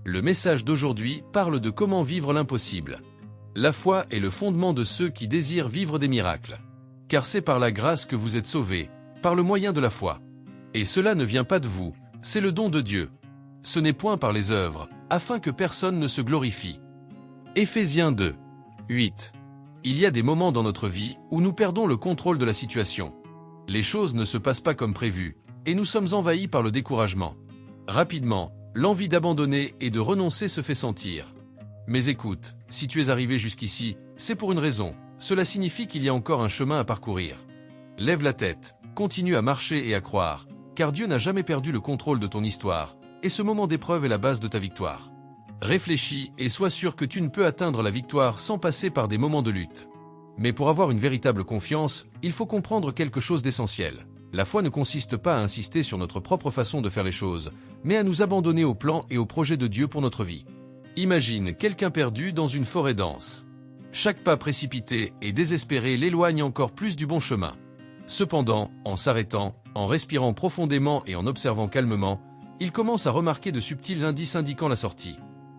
Le message d'aujourd'hui parle de comment vivre l'impossible. La foi est le fondement de ceux qui désirent vivre des miracles. Car c'est par la grâce que vous êtes sauvés, par le moyen de la foi. Et cela ne vient pas de vous, c'est le don de Dieu. Ce n'est point par les œuvres, afin que personne ne se glorifie. Éphésiens 2, 8. Il y a des moments dans notre vie où nous perdons le contrôle de la situation. Les choses ne se passent pas comme prévu, et nous sommes envahis par le découragement. Rapidement, l'envie d'abandonner et de renoncer se fait sentir. Mais écoute, si tu es arrivé jusqu'ici, c'est pour une raison. Cela signifie qu'il y a encore un chemin à parcourir. Lève la tête, continue à marcher et à croire, car Dieu n'a jamais perdu le contrôle de ton histoire, et ce moment d'épreuve est la base de ta victoire. Réfléchis et sois sûr que tu ne peux atteindre la victoire sans passer par des moments de lutte. Mais pour avoir une véritable confiance, il faut comprendre quelque chose d'essentiel. La foi ne consiste pas à insister sur notre propre façon de faire les choses, mais à nous abandonner au plan et au projet de Dieu pour notre vie. Imagine quelqu'un perdu dans une forêt dense. Chaque pas précipité et désespéré l'éloigne encore plus du bon chemin. Cependant, en s'arrêtant, en respirant profondément et en observant calmement, il commence à remarquer de subtils indices indiquant la sortie.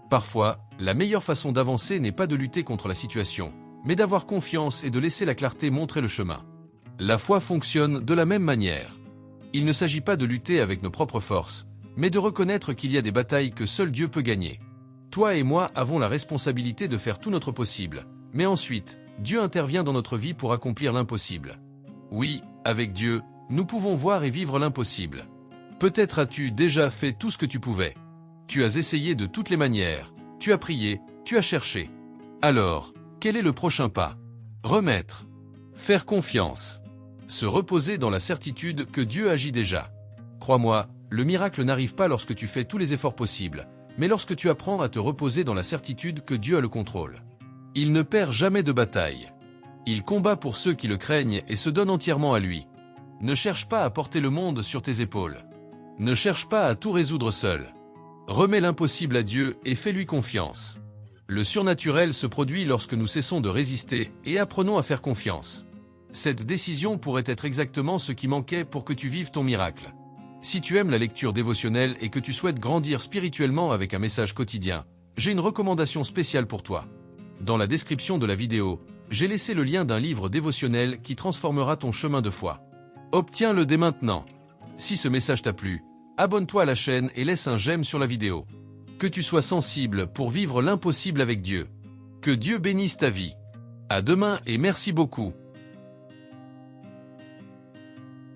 Parfois, la meilleure façon d'avancer n'est pas de lutter contre la situation, mais d'avoir confiance et de laisser la clarté montrer le chemin. La foi fonctionne de la même manière. Il ne s'agit pas de lutter avec nos propres forces, mais de reconnaître qu'il y a des batailles que seul Dieu peut gagner. Toi et moi avons la responsabilité de faire tout notre possible, mais ensuite, Dieu intervient dans notre vie pour accomplir l'impossible. Oui, avec Dieu, nous pouvons voir et vivre l'impossible. Peut-être as-tu déjà fait tout ce que tu pouvais. Tu as essayé de toutes les manières, tu as prié, tu as cherché. Alors, quel est le prochain pas? Remettre. Faire confiance. Se reposer dans la certitude que Dieu agit déjà. Crois-moi, le miracle n'arrive pas lorsque tu fais tous les efforts possibles, mais lorsque tu apprends à te reposer dans la certitude que Dieu a le contrôle. Il ne perd jamais de bataille. Il combat pour ceux qui le craignent et se donne entièrement à lui. Ne cherche pas à porter le monde sur tes épaules. Ne cherche pas à tout résoudre seul. Remets l'impossible à Dieu et fais-lui confiance. Le surnaturel se produit lorsque nous cessons de résister et apprenons à faire confiance. Cette décision pourrait être exactement ce qui manquait pour que tu vives ton miracle. Si tu aimes la lecture dévotionnelle et que tu souhaites grandir spirituellement avec un message quotidien, j'ai une recommandation spéciale pour toi. Dans la description de la vidéo, j'ai laissé le lien d'un livre dévotionnel qui transformera ton chemin de foi. Obtiens-le dès maintenant. Si ce message t'a plu, abonne-toi à la chaîne et laisse un j'aime sur la vidéo. Que tu sois sensible pour vivre l'impossible avec Dieu. Que Dieu bénisse ta vie. À demain et merci beaucoup.